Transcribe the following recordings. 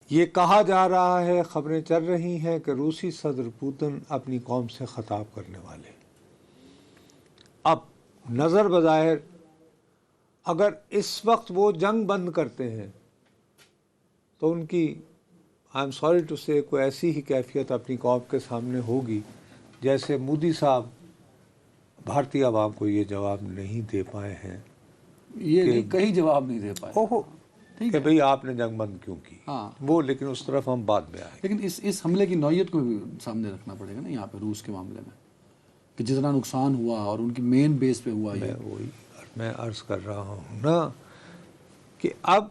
یہ کہا جا رہا ہے، خبریں چل رہی ہیں کہ روسی صدر پوتن اپنی قوم سے خطاب کرنے والے. اب نظر بظاہر اگر اس وقت وہ جنگ بند کرتے ہیں تو ان کی آئی ایم سوری ٹو سے کوئی ایسی ہی کیفیت اپنی قوم کے سامنے ہوگی جیسے مودی صاحب بھارتی عوام کو یہ جواب نہیں دے پائے ہیں. یہ کہیں جواب نہیں دے پائے اوہو کہ بھئی آپ نے جنگ بند کیوں کی. ہاں وہ لیکن اس طرف ہم بعد میں آئیں. لیکن اس حملے کی نوعیت کو بھی سامنے رکھنا پڑے گا نا یہاں پہ روس کے معاملے میں، کہ جتنا نقصان ہوا اور ان کی مین بیس پہ ہوا. میں عرض کر رہا ہوں نا کہ اب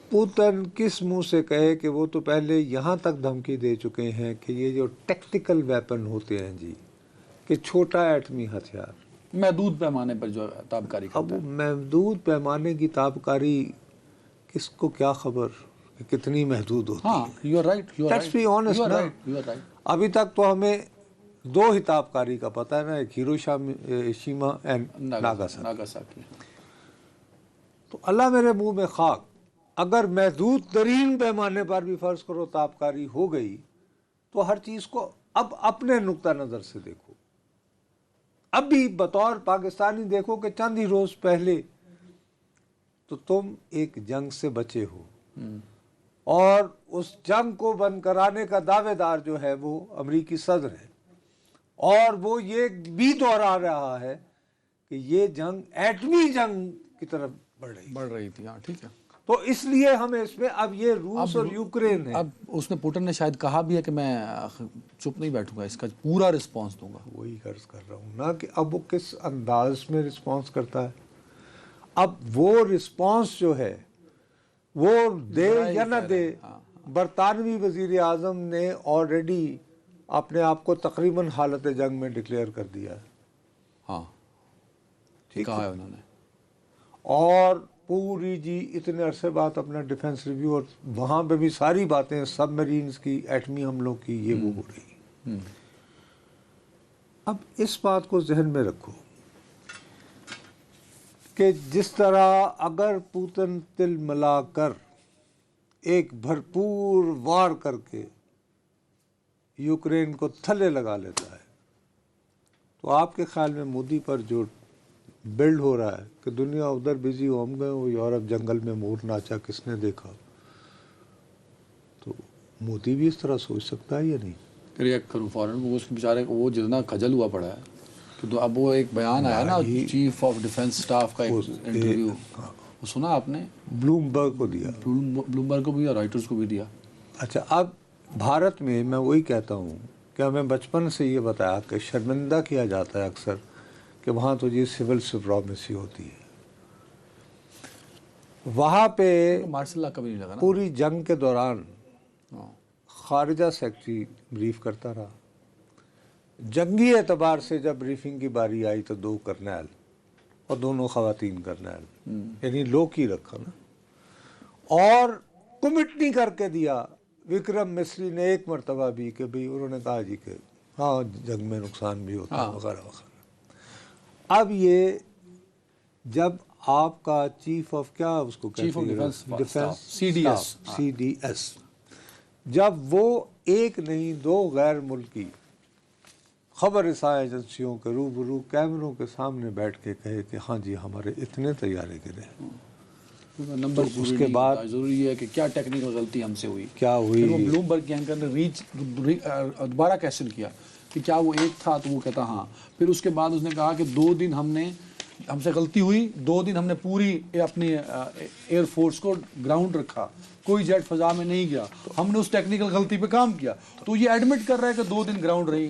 پوتن کس منہ سے کہے کہ وہ تو پہلے یہاں تک دھمکی دے چکے ہیں کہ یہ جو ٹیکٹیکل ویپن ہوتے ہیں جی، کہ چھوٹا ایٹمی ہتھیار محدود پیمانے پر جو تابکاری اب کرتا ہے. محدود پیمانے کی تابکاری کس کو کیا خبر کہ کتنی محدود ہوتی ہاں ہے. You are right, you are Let's be honest نا. رائٹ. ابھی تک تو ہمیں دو ہی تابکاری کا پتہ ہے نا، ایک ہیروشیما اینڈ ناگاساکی. تو اللہ میرے منہ میں خاک، اگر محدود ترین پیمانے پر بھی فرض کرو تابکاری ہو گئی تو ہر چیز کو اب اپنے نقطہ نظر سے دیکھو. اب بھی بطور پاکستانی دیکھو کہ چند ہی روز پہلے تو تم ایک جنگ سے بچے ہو اور اس جنگ کو بند کرانے کا دعوے دار جو ہے وہ امریکی صدر ہے، اور وہ یہ بھی دہرا رہا ہے کہ یہ جنگ ایٹمی جنگ کی طرف بڑھ رہی تھی. ہاں ٹھیک ہے. تو اس لیے ہمیں اس میں اب یہ روس اور یوکرین ہے. اب اس نے پوٹن نے شاید کہا بھی ہے کہ میں چپ نہیں بیٹھوں گا، اس کا پورا رسپانس دوں گا. وہی عرض کر رہا ہوں نا کہ اب وہ کس انداز میں رسپانس کرتا ہے. اب وہ رسپانس جو ہے وہ دے یا نہ دے، برطانوی وزیر اعظم نے آلریڈی اپنے آپ کو تقریباً حالت جنگ میں ڈکلیئر کر دیا ہے. ہاں ٹھیک کہا ہے انہوں نے. اور پوری جی اتنے عرصے بعد اپنا ڈیفنس ریویو، اور وہاں پہ بھی ساری باتیں سب مرینز کی، ایٹمی حملوں کی، یہ وہ ہو رہی. اب اس بات کو ذہن میں رکھو کہ جس طرح اگر پوتن تل ملا کر ایک بھرپور وار کر کے یوکرین کو تھلے لگا لیتا ہے، تو آپ کے خیال میں مودی پر جو بلڈ ہو رہا ہے کہ دنیا ادھر بزی ہو، ہم گئے وہ یورپ جنگل میں مور ناچا کس نے دیکھا، تو مودی بھی اس طرح سوچ سکتا ہے یا نہیں؟ ریئیکٹ کروں فوراً. وہ اس بیچارے کو وہ جتنا کھجل ہوا پڑا ہے کہ تو اب وہ ایک بیان آیا نا چیف آف ڈیفنس اسٹاف کا ایک انٹرویو، وہ سنا آپ نے؟ بلومبرگ کو دیا، بلومبرگ کو بھی اور رائٹرز کو بھی دیا. اچھا اب بھارت میں میں وہی کہتا ہوں کہ ہمیں بچپن سے یہ بتایا کہ شرمندہ کیا جاتا ہے اکثر کہ وہاں تو یہ سول سپریمیسی ہوتی ہے. وہاں پہ مارشل لا کبھی نہیں لگا نا. پوری جنگ کے دوران خارجہ سیکٹری بریف کرتا رہا. جنگی اعتبار سے جب بریفنگ کی باری آئی تو 2 کرنیل اور دونوں خواتین کرنیل، یعنی لو کی رکھا نا، اور کمٹ نہیں کر کے دیا وکرم مسری نے ایک مرتبہ بھی کہ بھئی انہوں نے کہا جی کہ ہاں جنگ میں نقصان بھی ہوتا ہے وغیرہ وغیرہ. اب یہ جب آپ کا چیف آف کیا اس کو chief of defence C D S جب وہ ایک نہیں 2 غیر ملکی خبر رساں ایجنسیوں کے روبرو کیمروں کے سامنے بیٹھ کے کہے کہ ہاں جی ہمارے اتنے طیارے گرے، نمبر اس کے بعد ضروری ہے کہ کیا ٹیکنیکل غلطی ہم سے ہوئی، کیا ہوئی. وہ بلومبرگ کے اینکر نے دوبارہ کویسچن کیا کہ کیا وہ ایک تھا، تو وہ کہتا ہاں. پھر اس کے بعد اس نے کہا کہ 2 دن ہم سے غلطی ہوئی، 2 دن ہم نے پوری اپنی ایئر فورس کو گراؤنڈ رکھا، کوئی جیٹ فضا میں نہیں گیا، ہم نے اس ٹیکنیکل غلطی پہ کام کیا. تو یہ ایڈمٹ کر رہا ہے کہ 2 دن گراؤنڈ رہی.